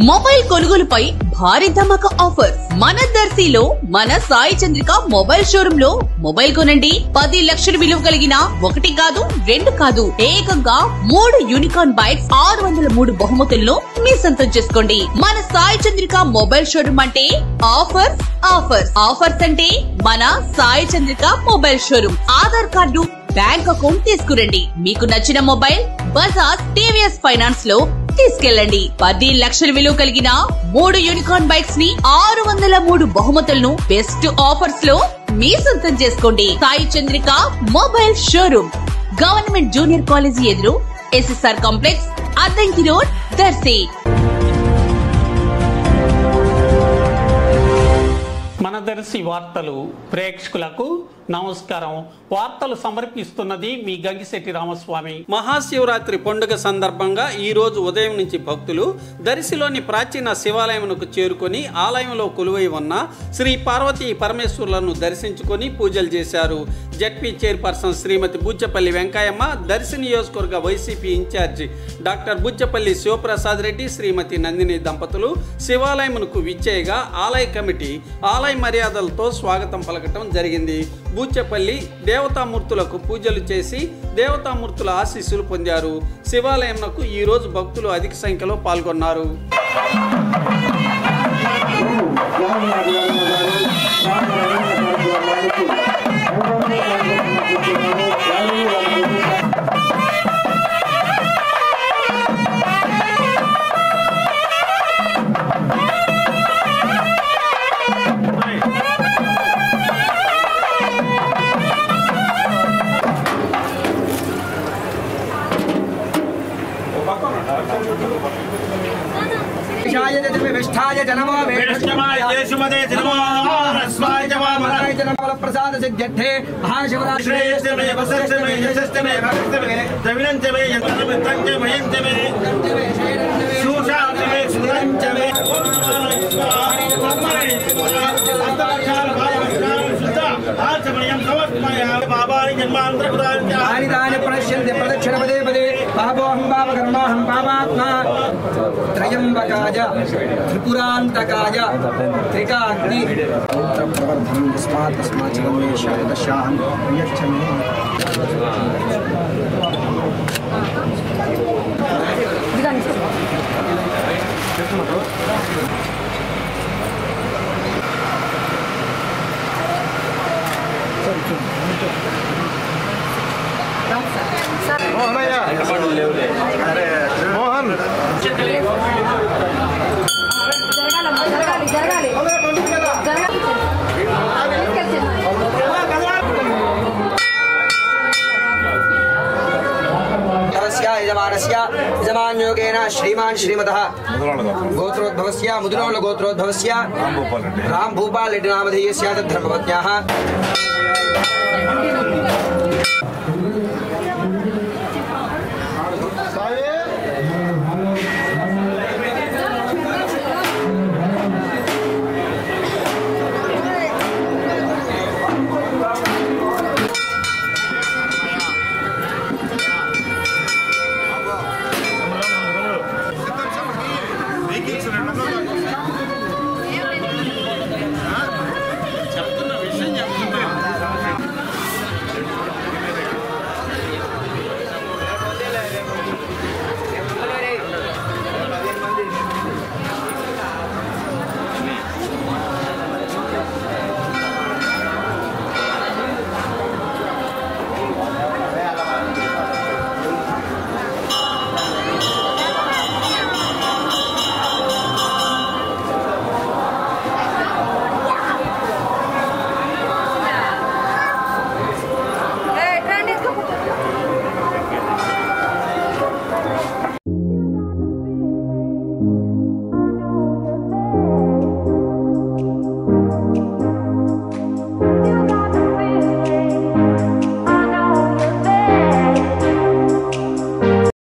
Mobile కొనుగోలుపై భారీ ధమాకా offer మన దర్శిలో మన సాయి చంద్రిక మొబైల్ షోరూమ్ లో మొబైల్ కొనండి 10 లక్షల విలువ కలిగిన 1 కాదు 2 కాదు ఏకంగా 3 యూనికార్న్ బైక్స్ 603 బహుమతులను మీ సొంతం చేసుకోండి. మన సాయి చంద్రిక మొబైల్ షోరూమ్ అంటే ఆఫర్స్ ఆఫర్స్ ఆఫర్స్ అంటే మన Sai Chandrika mobile showroom. Aadhaar card bank account తీసుకురండి. మీకు నచ్చిన మొబైల్ బజాజ్ టీవీఎస్ ఫైనాన్స్ లో తీసుకెళ్ళండి. 10 లక్షల విలువ కలిగిన 3 యూనికార్న్ బైక్స్ ని 603 బహుమతులను బెస్ట్ ఆఫర్స్ లో మీ సొంతం చేసుకోండి. Sai Chandrika mobile showroom, government junior college ఎదురు, SSR complex, Addanki road, Darsi. మన దర్శి వార్తలు ప్రేక్షకులకు నమస్కారం. వార్తలు సమర్పిస్తున్నది మీ గంగిశెట్టి రామస్వామి. మహాశివరాత్రి పండుగ సందర్భంగా ఈ రోజు ఉదయం నుంచి భక్తులు దర్శిలోని ప్రాచీన శివాలయమునకు చేరుకొని ఆలయంలో కొలువై ఉన్న శ్రీ పార్వతీ పరమేశ్వరులను దర్శించుకొని పూజలు చేశారు. జడ్పీ చైర్పర్సన్ శ్రీమతి బుజ్జపల్లి వెంకయ్యమ్మ, దర్శి నియోజకవర్గ YCP incharge doctor Bujjapalli Sivaprasad Reddy, Srimathi Nandini దంపతులు శివాలయమునకు విచ్చేయగా ఆలయ కమిటీ ఆలయ మర్యాదలతో స్వాగతం పలకటం జరిగింది. బూచెపల్లి దేవతామూర్తులకు పూజలు చేసి దేవతామూర్తుల ఆశీస్సులు పొందారు. శివాలయంకు ఈ రోజు భక్తులు అధిక సంఖ్యలో పాల్గొన్నారు. प्रसाद सिद्धे महाशिवरात्रि प्रदक्षिण पदे पदे बाबोहं बाबकर्माहं पापात्मा त्रयंबकाय त्रिपुरांतकाय त्रिकाग्नि प्रवर्धनं तस्मात् तस्माच्चलमे शारदशाहं यच्छमे मोहन यजमान्योगेन श्रीमान श्रीमतः गोत्रोद्भवस्य मुदुलोल गोत्रोद्भवस्य राम भूपाल रेड्डी नामधेयस्य धर्मपत्न्याः Thank you.